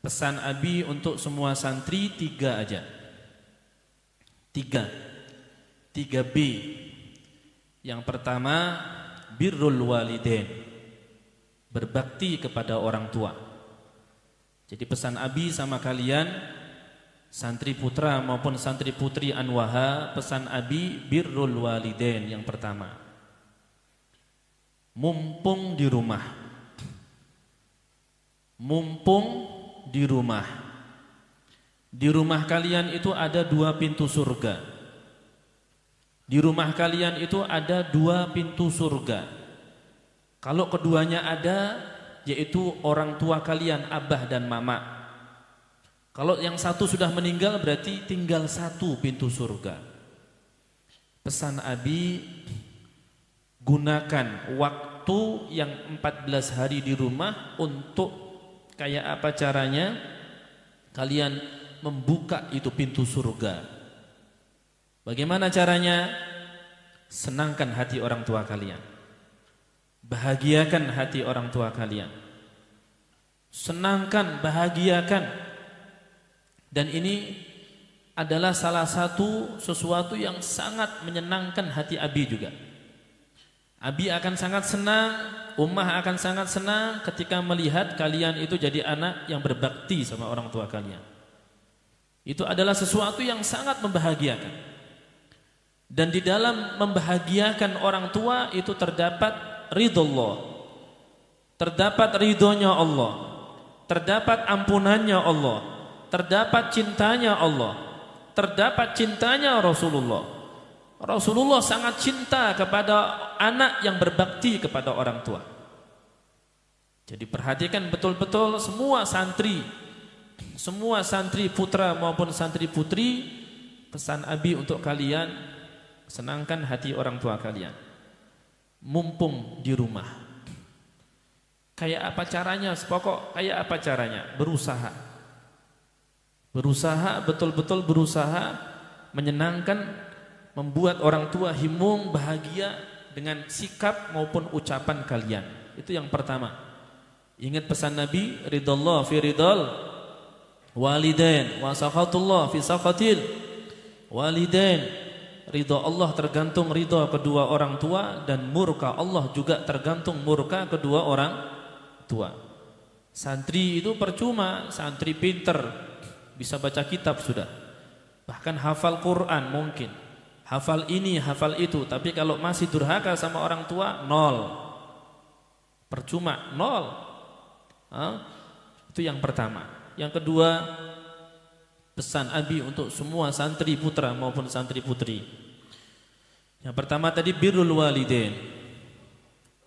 Pesan Abi untuk semua santri 3 aja. 3 B. Yang pertama, birrul walidain, berbakti kepada orang tua. Jadi pesan Abi sama kalian, santri putra maupun santri putri Anwaha, pesan Abi birrul walidain yang pertama. Mumpung di rumah. Mumpung di rumah. Di rumah kalian itu ada 2 pintu surga. Di rumah kalian itu ada 2 pintu surga. Kalau keduanya ada, yaitu orang tua kalian, abah dan mama. Kalau yang satu sudah meninggal, berarti tinggal 1 pintu surga. Pesan Abi, gunakan waktu yang 14 hari di rumah untuk kayak apa caranya kalian membuka itu pintu surga. Bagaimana caranya? Senangkan hati orang tua kalian, bahagiakan hati orang tua kalian, senangkan, bahagiakan. Dan ini adalah salah satu sesuatu yang sangat menyenangkan hati Abi juga. Abi akan sangat senang, Ummah akan sangat senang ketika melihat kalian itu jadi anak yang berbakti sama orang tua kalian. Itu adalah sesuatu yang sangat membahagiakan. Dan di dalam membahagiakan orang tua itu terdapat ridho Allah, terdapat ridhonya Allah, terdapat ampunannya Allah, terdapat cintanya Allah, terdapat cintanya Rasulullah. Rasulullah sangat cinta kepada anak yang berbakti kepada orang tua. Jadi perhatikan betul-betul semua santri putra maupun santri putri, pesan Abi untuk kalian, senangkan hati orang tua kalian. Mumpung di rumah. Kayak apa caranya? Pokok kayak apa caranya? Berusaha. Berusaha, betul-betul berusaha menyenangkan, membuat orang tua himung, bahagia dengan sikap maupun ucapan kalian. Itu yang pertama. Ingat pesan Nabi, ridallah fi ridal walidain wa sakhatullah fi sakhatil walidain. Ridha Allah tergantung ridha kedua orang tua, dan murka Allah juga tergantung murka kedua orang tua. Santri itu percuma, santri pinter, bisa baca kitab sudah, bahkan hafal Quran mungkin, hafal ini, hafal itu, tapi kalau masih durhaka sama orang tua, 0. Percuma, 0. Itu yang pertama. Yang kedua, pesan Abi untuk semua santri putra maupun santri putri. Yang pertama tadi birrul walidain.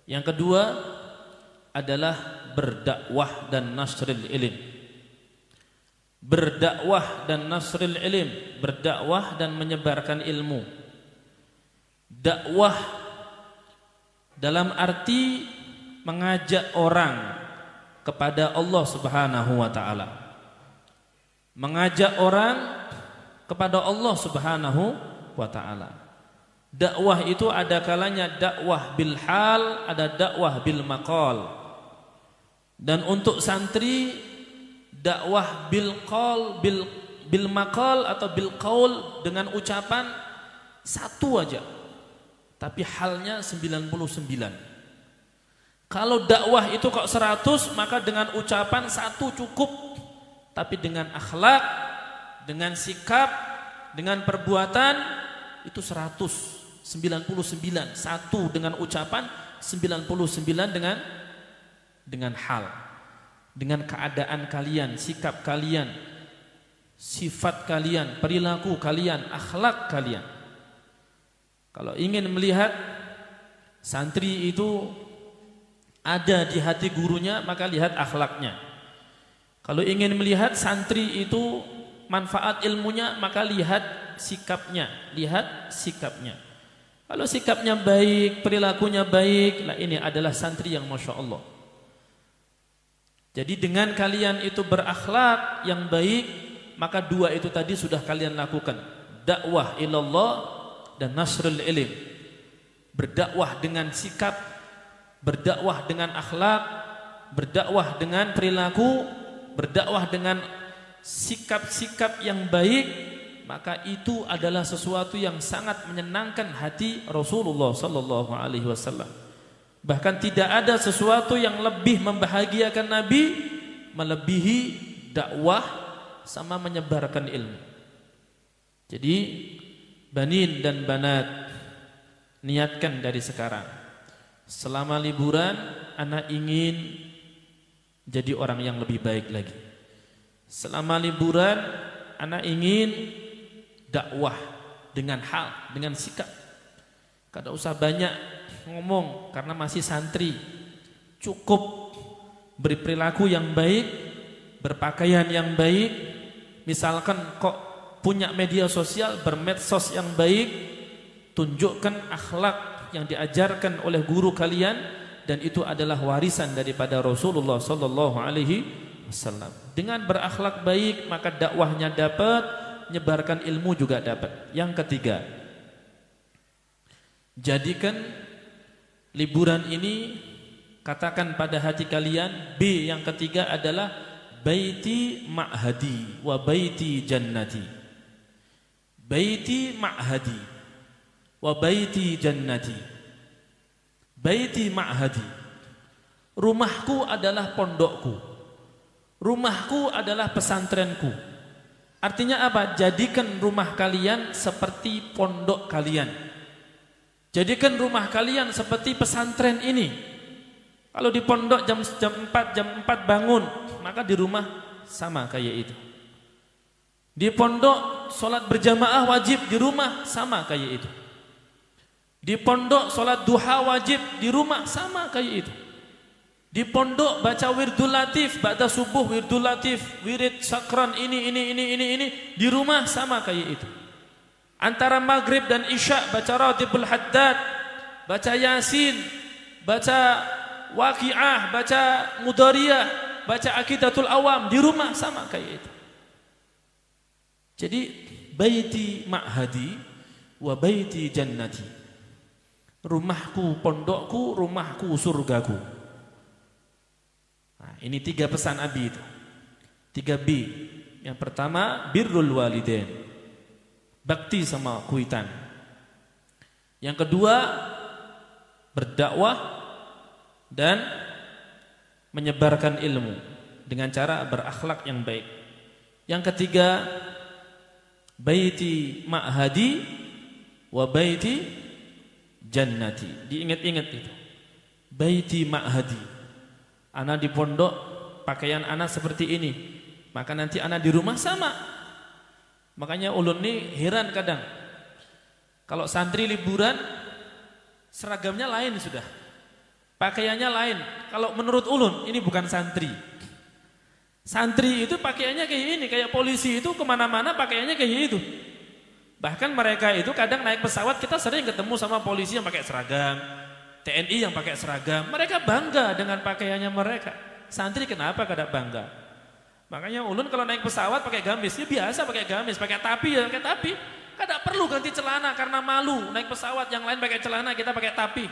Yang kedua adalah berdakwah dan nasril ilm. Berdakwah dan nasril ilm, berdakwah dan menyebarkan ilmu. Dakwah dalam arti mengajak orang kepada Allah Subhanahu wa taala. Mengajak orang kepada Allah Subhanahu wa taala. Dakwah itu ada kalanya dakwah bil hal, ada dakwah bil maqal. Dan untuk santri dakwah bil qaul, bil maqal atau bil qaul dengan ucapan 1 aja, tapi halnya 99. Kalau dakwah itu kok 100, maka dengan ucapan 1 cukup, tapi dengan akhlak, dengan sikap, dengan perbuatan itu 199. 1 dengan ucapan, 99 dengan hal, dengan keadaan kalian, sikap kalian, sifat kalian, perilaku kalian, akhlak kalian. Kalau ingin melihat santri itu ada di hati gurunya, maka lihat akhlaknya. Kalau ingin melihat santri itu manfaat ilmunya, maka lihat sikapnya, lihat sikapnya. Kalau sikapnya baik, perilakunya baik, lah ini adalah santri yang Masya Allah. Jadi dengan kalian itu berakhlak yang baik, maka 2 itu tadi sudah kalian lakukan. Dakwah ilallah dan nasrul ilm. Berdakwah dengan sikap, berdakwah dengan akhlak, berdakwah dengan perilaku, berdakwah dengan sikap-sikap yang baik, maka itu adalah sesuatu yang sangat menyenangkan hati Rasulullah sallallahu alaihi wasallam. Bahkan tidak ada sesuatu yang lebih membahagiakan Nabi melebihi dakwah sama menyebarkan ilmu. Jadi banin dan banat, niatkan dari sekarang. Selama liburan anak ingin jadi orang yang lebih baik lagi. Selama liburan anak ingin dakwah dengan hal, dengan sikap. Kada usah banyak ngomong karena masih santri. Cukup beri perilaku yang baik, berpakaian yang baik. Misalkan kok punya media sosial, bermedsos yang baik, tunjukkan akhlak yang diajarkan oleh guru kalian, dan itu adalah warisan daripada Rasulullah sallallahu alaihi wasallam. Dengan berakhlak baik maka dakwahnya dapat, menyebarkan ilmu juga dapat. Yang ketiga, jadikan liburan ini, katakan pada hati kalian, B yang ketiga adalah baiti ma'hadi wa baiti jannati. Baiti ma'hadi wa baiti jannati. Baiti ma'hadi, rumahku adalah pondokku, rumahku adalah pesantrenku. Artinya apa? Jadikan rumah kalian seperti pondok kalian. Jadikan rumah kalian seperti pesantren ini. Kalau di pondok jam 4 bangun, maka di rumah sama kayak itu. Di pondok sholat berjamaah wajib, di rumah sama kayak itu. Di pondok sholat duha wajib, di rumah sama kayak itu. Di pondok baca wirdul latif, ba'da subuh wirdul latif, wirid sakran ini, di rumah sama kayak itu. Antara maghrib dan isya baca ratibul haddad, baca yasin, baca waqi'ah, baca mudariyah, baca aqidatul awam, di rumah sama kayak itu. Jadi baiti ma'hadi wa baiti jannati. Rumahku pondokku, rumahku surgaku. Nah, ini 3 pesan Abi itu. 3B. Yang pertama, birrul walidain, bakti sama kuitan. Yang kedua, berdakwah dan menyebarkan ilmu dengan cara berakhlak yang baik. Yang ketiga, baiti ma'hadi wa baiti jannati. Diingat-ingat itu. Baiti ma'hadi, anak di pondok pakaian anak seperti ini, maka nanti anak di rumah sama. Makanya ulun nih heran kadang, kalau santri liburan seragamnya lain sudah, pakaiannya lain. Kalau menurut ulun ini bukan santri. Santri itu pakaiannya kayak ini, kayak polisi itu kemana-mana pakaiannya kayak itu. Bahkan mereka itu kadang naik pesawat, kita sering ketemu sama polisi yang pakai seragam, TNI yang pakai seragam. Mereka bangga dengan pakaiannya mereka. Santri kenapa kada bangga? Makanya ulun kalau naik pesawat pakai gamis, ya biasa pakai gamis, pakai tapi ya pakai tapi. Kada perlu ganti celana karena malu. Naik pesawat yang lain pakai celana, kita pakai tapi.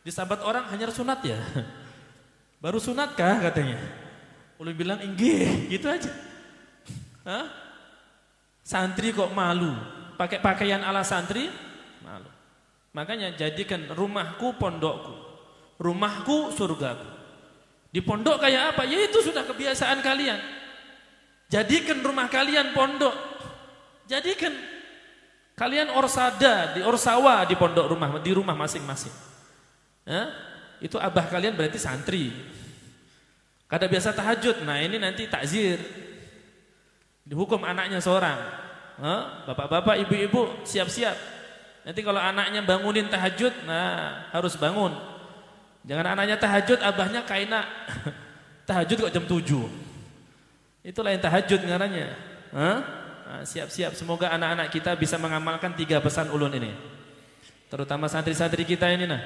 Disahabat orang, hanya sunat ya. Baru sunat kah katanya? Ulun bilang inggih, gitu aja. Hah? Santri kok malu pakai pakaian ala santri? Malu. Makanya jadikan rumahku pondokku, rumahku surgaku. Di pondok kayak apa? Ya itu sudah kebiasaan kalian. Jadikan rumah kalian pondok. Jadikan kalian orsada, di orsawa di pondok rumah, di rumah masing-masing. Itu abah kalian berarti santri. Kada biasa tahajud, nah ini nanti takzir. Dihukum anaknya seorang. Bapak-bapak, ibu-ibu siap-siap. Nanti kalau anaknya bangunin tahajud, nah harus bangun. Jangan anaknya tahajud, abahnya kaina. Tahajud kok jam 7. Itu lain tahajud ngarannya. Nah, siap-siap, semoga anak-anak kita bisa mengamalkan 3 pesan ulun ini. Terutama santri-santri kita ini nah.